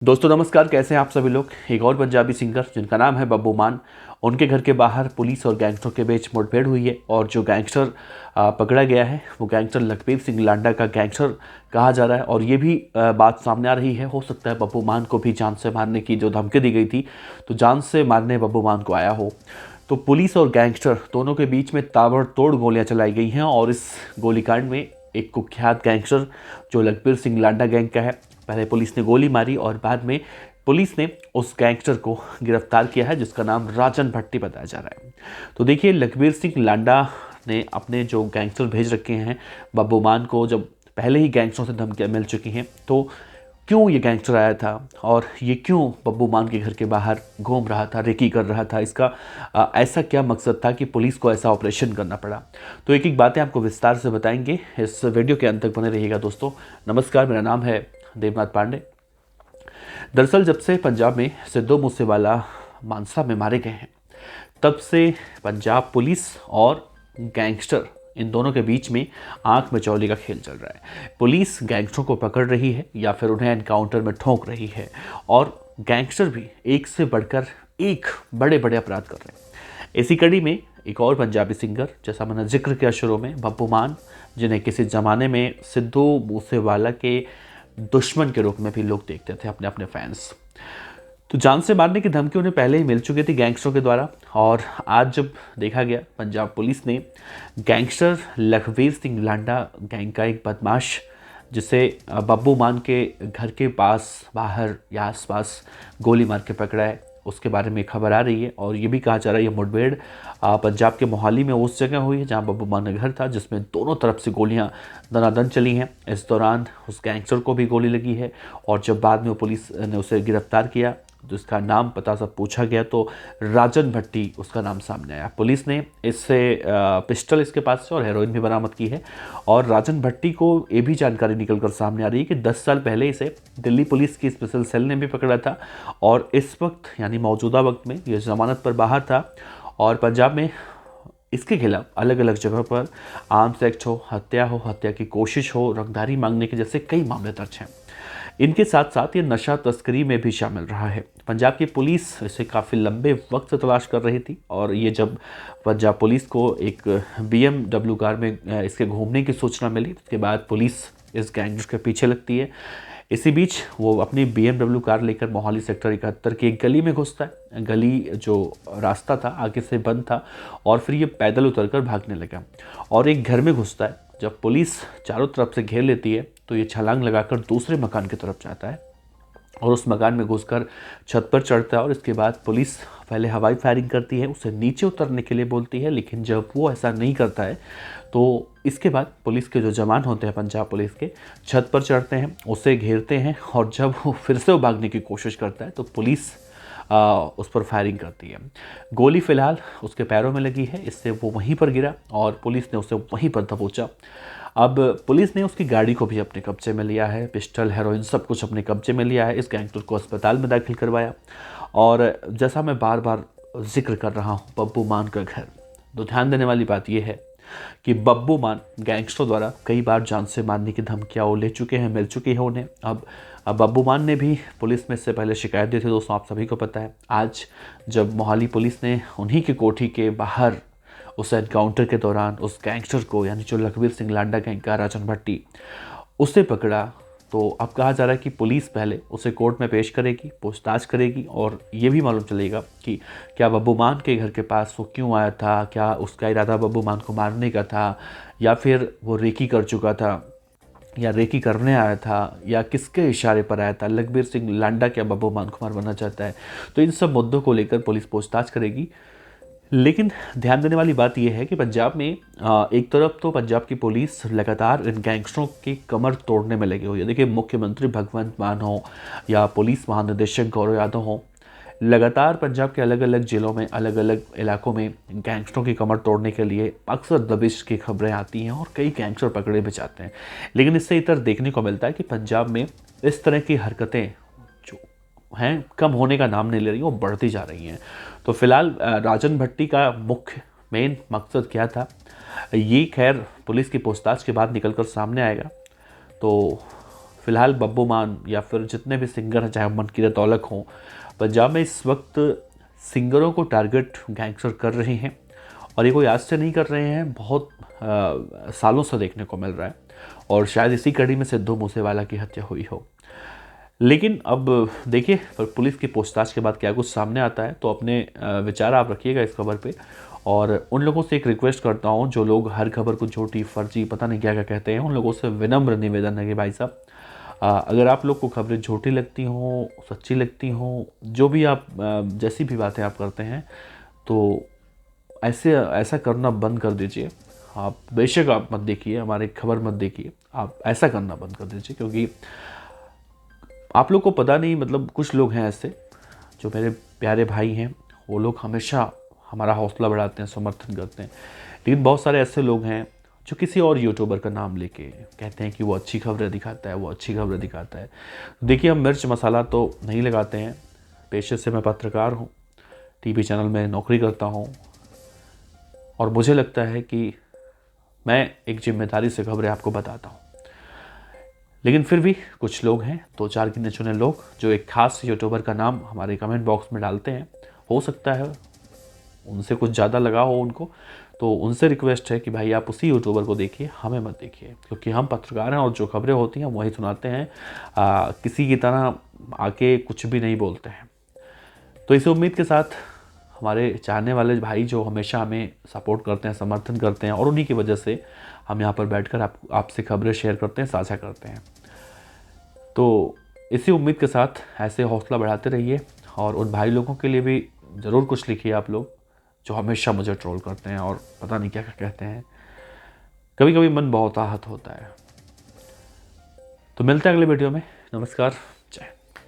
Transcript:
दोस्तों नमस्कार, कैसे हैं आप सभी लोग। एक और पंजाबी सिंगर जिनका नाम है बब्बू मान, उनके घर के बाहर पुलिस और गैंगस्टरों के बीच मुठभेड़ हुई है और जो गैंगस्टर पकड़ा गया है वो गैंगस्टर लखबीर सिंह लांडा का गैंगस्टर कहा जा रहा है। और ये भी बात सामने आ रही है, हो सकता है बब्बू मान को भी जान से मारने की जो धमकी दी गई थी तो जान से मारने बब्बू मान को आया हो। तो पुलिस और गैंगस्टर दोनों के बीच में ताबड़तोड़ गोलियां चलाई गई हैं और इस गोलीकांड में एक कुख्यात गैंगस्टर जो लखबीर सिंह लांडा गैंग का है, पहले पुलिस ने गोली मारी और बाद में पुलिस ने उस गैंगस्टर को गिरफ्तार किया है जिसका नाम राजन भट्टी बताया जा रहा है। तो देखिए, लखबीर सिंह लांडा ने अपने जो गैंगस्टर भेज रखे हैं बब्बू मान को, जब पहले ही गैंगस्टरों से धमकियां मिल चुकी हैं, तो क्यों ये गैंगस्टर आया था और ये क्यों बब्बू मान के घर के बाहर घूम रहा था, रेकी कर रहा था, इसका ऐसा क्या मकसद था कि पुलिस को ऐसा ऑपरेशन करना पड़ा। तो एक एक बातें आपको विस्तार से बताएंगे, इस वीडियो के अंत तक बने रहिएगा। दोस्तों नमस्कार, मेरा नाम है देवनाथ पांडे। दरअसल जब से पंजाब में सिद्धू मूसेवाला मानसा में मारे गए हैं, तब से पंजाब पुलिस और गैंगस्टर इन दोनों के बीच में आंख मिचौली का खेल चल रहा है। पुलिस गैंगस्टरों को पकड़ रही है या फिर उन्हें एनकाउंटर में ठोंक रही है और गैंगस्टर भी एक से बढ़कर एक बड़े बड़े अपराध कर रहे हैं। इसी कड़ी में एक और पंजाबी सिंगर, जैसा मैंने जिक्र किया शुरू में, बब्बू मान, जिन्हें किसी ज़माने में सिद्धू मूसेवाला के दुश्मन के रूप में भी लोग देखते थे, अपने अपने फैंस, तो जान से मारने की धमकी उन्हें पहले ही मिल चुकी थी गैंगस्टरों के द्वारा। और आज जब देखा गया, पंजाब पुलिस ने गैंगस्टर लखबीर सिंह लांडा गैंग का एक बदमाश, जिसे बब्बू मान के घर के पास, बाहर या आसपास गोली मार के पकड़ा है, उसके बारे में खबर आ रही है। और ये भी कहा जा रहा है ये मुठभेड़ पंजाब के मोहाली में उस जगह हुई है जहां बब्बू मान का घर था, जिसमें दोनों तरफ से गोलियां दनादन चली हैं। इस दौरान उस गैंगस्टर को भी गोली लगी है और जब बाद में पुलिस ने उसे गिरफ्तार किया, जिसका नाम पता सब पूछा गया तो राजन भट्टी उसका नाम सामने आया। पुलिस ने इससे पिस्टल इसके पास से और हेरोइन भी बरामद की है। और राजन भट्टी को ये भी जानकारी निकल कर सामने आ रही है कि 10 साल पहले इसे दिल्ली पुलिस की स्पेशल सेल ने भी पकड़ा था और इस वक्त यानी मौजूदा वक्त में ये जमानत पर बाहर था। और पंजाब में इसके खिलाफ अलग अलग जगहों पर आर्म्स एक्ट हो, हत्या की कोशिश हो, रंगदारी मांगने के जैसे कई मामले दर्ज हैं। इनके साथ साथ ये नशा तस्करी में भी शामिल रहा है। पंजाब की पुलिस इसे काफ़ी लंबे वक्त से तलाश कर रही थी और ये जब पंजाब पुलिस को एक BMW कार में इसके घूमने की सूचना मिली, उसके बाद पुलिस इस गैंगस्टर के पीछे लगती है। इसी बीच वो अपनी BMW कार लेकर मोहाली सेक्टर 71 की एक गली में घुसता है। गली जो रास्ता था आगे से बंद था और फिर ये पैदल उतरकर भागने लगा और एक घर में घुसता है। जब पुलिस चारों तरफ से घेर लेती है तो ये छलांग लगाकर दूसरे मकान की तरफ जाता है और उस मकान में घुसकर छत पर चढ़ता है। और इसके बाद पुलिस पहले हवाई फायरिंग करती है, उसे नीचे उतरने के लिए बोलती है, लेकिन जब वो ऐसा नहीं करता है तो इसके बाद पुलिस के जो जवान होते हैं पंजाब पुलिस के, छत पर चढ़ते हैं, उसे घेरते हैं और जब वो फिर से भागने की कोशिश करता है तो पुलिस उस पर फायरिंग करती है। गोली फिलहाल उसके पैरों में लगी है, इससे वो वहीं पर गिरा और पुलिस ने उसे वहीं पर दबोचा। अब पुलिस ने उसकी गाड़ी को भी अपने कब्जे में लिया है, पिस्टल, हेरोइन सब कुछ अपने कब्जे में लिया है। इस गैंगस्टर को अस्पताल में दाखिल करवाया। और जैसा मैं बार बार जिक्र कर रहा हूँ, बब्बू मान का घर, तो ध्यान देने वाली बात यह है कि बब्बू मान गैंगस्टरों द्वारा कई बार जान से मारने की धमकियाँ वो ले चुके हैं, मिल चुकी है उन्हें। अब बब्बू मान ने भी पुलिस में इससे पहले शिकायत दी थी, दोस्तों आप सभी को पता है। आज जब मोहाली पुलिस ने उन्हीं की कोठी के बाहर उस एनकाउंटर के दौरान उस गैंगस्टर को, यानी जो लखबीर सिंह लांडा गैंग का राजन भट्टी, उसे पकड़ा, तो अब कहा जा रहा है कि पुलिस पहले उसे कोर्ट में पेश करेगी, पूछताछ करेगी और ये भी मालूम चलेगा कि क्या बब्बू मान के घर के पास वो क्यों आया था, क्या उसका इरादा बब्बू मान को मारने का था या फिर वो रेकी कर चुका था या रेकी करने आया था या किसके इशारे पर आया था। लखबीर सिंह लांडा क्या बब्बू मान को मारना चाहता है, तो इन सब मुद्दों को लेकर पुलिस पूछताछ करेगी। लेकिन ध्यान देने वाली बात यह है कि पंजाब में एक तरफ तो पंजाब की पुलिस लगातार इन गैंगस्टरों की कमर तोड़ने में लगी हुई है। देखिए, मुख्यमंत्री भगवंत मान हो या पुलिस महानिदेशक गौरव यादव हो, लगातार पंजाब के अलग अलग जिलों में, अलग अलग इलाकों में गैंगस्टरों की कमर तोड़ने के लिए अक्सर दबिश की खबरें आती हैं और कई गैंगस्टर पकड़े भी जाते हैं। लेकिन इससे इतर देखने को मिलता है कि पंजाब में इस तरह की हरकतें जो हैं कम होने का नाम नहीं ले रही, वो बढ़ती जा रही हैं। तो फिलहाल राजन भट्टी का मुख्य मेन मकसद क्या था, ये खैर पुलिस की पूछताछ के बाद निकल कर सामने आएगा। तो फ़िलहाल बब्बू मान या फिर जितने भी सिंगर हैं, चाहे मनकीरत औलख हों, पंजाब में इस वक्त सिंगरों को टारगेट गैंगस्टर कर रहे हैं। और ये कोई आज से नहीं कर रहे हैं, बहुत सालों से देखने को मिल रहा है। और शायद इसी कड़ी में सिद्धू मूसेवाला की हत्या हुई हो। लेकिन अब देखिए पुलिस की पूछताछ के बाद क्या कुछ सामने आता है, तो अपने विचार आप रखिएगा इस खबर पे। और उन लोगों से एक रिक्वेस्ट करता हूँ जो लोग हर खबर को झूठी, फर्जी, पता नहीं क्या क्या कहते हैं, उन लोगों से विनम्र निवेदन है कि भाई साहब, अगर आप लोग को खबरें झूठी लगती हों, सच्ची लगती हों, जो भी आप जैसी भी बातें आप करते हैं, तो ऐसा करना बंद कर दीजिए। आप बेशक आप मत देखिए, हमारी खबर मत देखिए, आप ऐसा करना बंद कर दीजिए। क्योंकि आप लोग को पता नहीं, मतलब कुछ लोग हैं ऐसे जो मेरे प्यारे भाई हैं, वो लोग हमेशा हमारा हौसला बढ़ाते हैं, समर्थन करते हैं। लेकिन बहुत सारे ऐसे लोग हैं जो किसी और यूट्यूबर का नाम लेके कहते हैं कि वो अच्छी खबरें दिखाता है, वो अच्छी खबरें दिखाता है। देखिए, हम मिर्च मसाला तो नहीं लगाते हैं। पेशे से मैं पत्रकार हूँ, टीवी चैनल में नौकरी करता हूँ, और मुझे लगता है कि मैं एक जिम्मेदारी से खबरें आपको बताता हूँ। लेकिन फिर भी कुछ लोग हैं, 2-4 गिने चुने लोग, जो एक खास यूट्यूबर का नाम हमारे कमेंट बॉक्स में डालते हैं। हो सकता है उनसे कुछ ज़्यादा लगा हो उनको, तो उनसे रिक्वेस्ट है कि भाई आप उसी यूट्यूबर को देखिए, हमें मत देखिए। क्योंकि हम पत्रकार हैं और जो खबरें होती हैं वही सुनाते हैं, किसी की तरह आके कुछ भी नहीं बोलते हैं। तो इसी उम्मीद के साथ हमारे चाहने वाले भाई जो हमेशा हमें सपोर्ट करते हैं, समर्थन करते हैं, और उन्हीं की वजह से हम यहाँ पर बैठकर आपसे खबरें शेयर करते हैं, साझा करते हैं। तो इसी उम्मीद के साथ ऐसे हौसला बढ़ाते रहिए, और उन भाई लोगों के लिए भी ज़रूर कुछ लिखिए आप लोग, जो हमेशा मुझे ट्रोल करते हैं और पता नहीं क्या क्या कहते हैं। कभी कभी मन बहुत आहत होता है। तो मिलते हैं अगले वीडियो में। नमस्कार।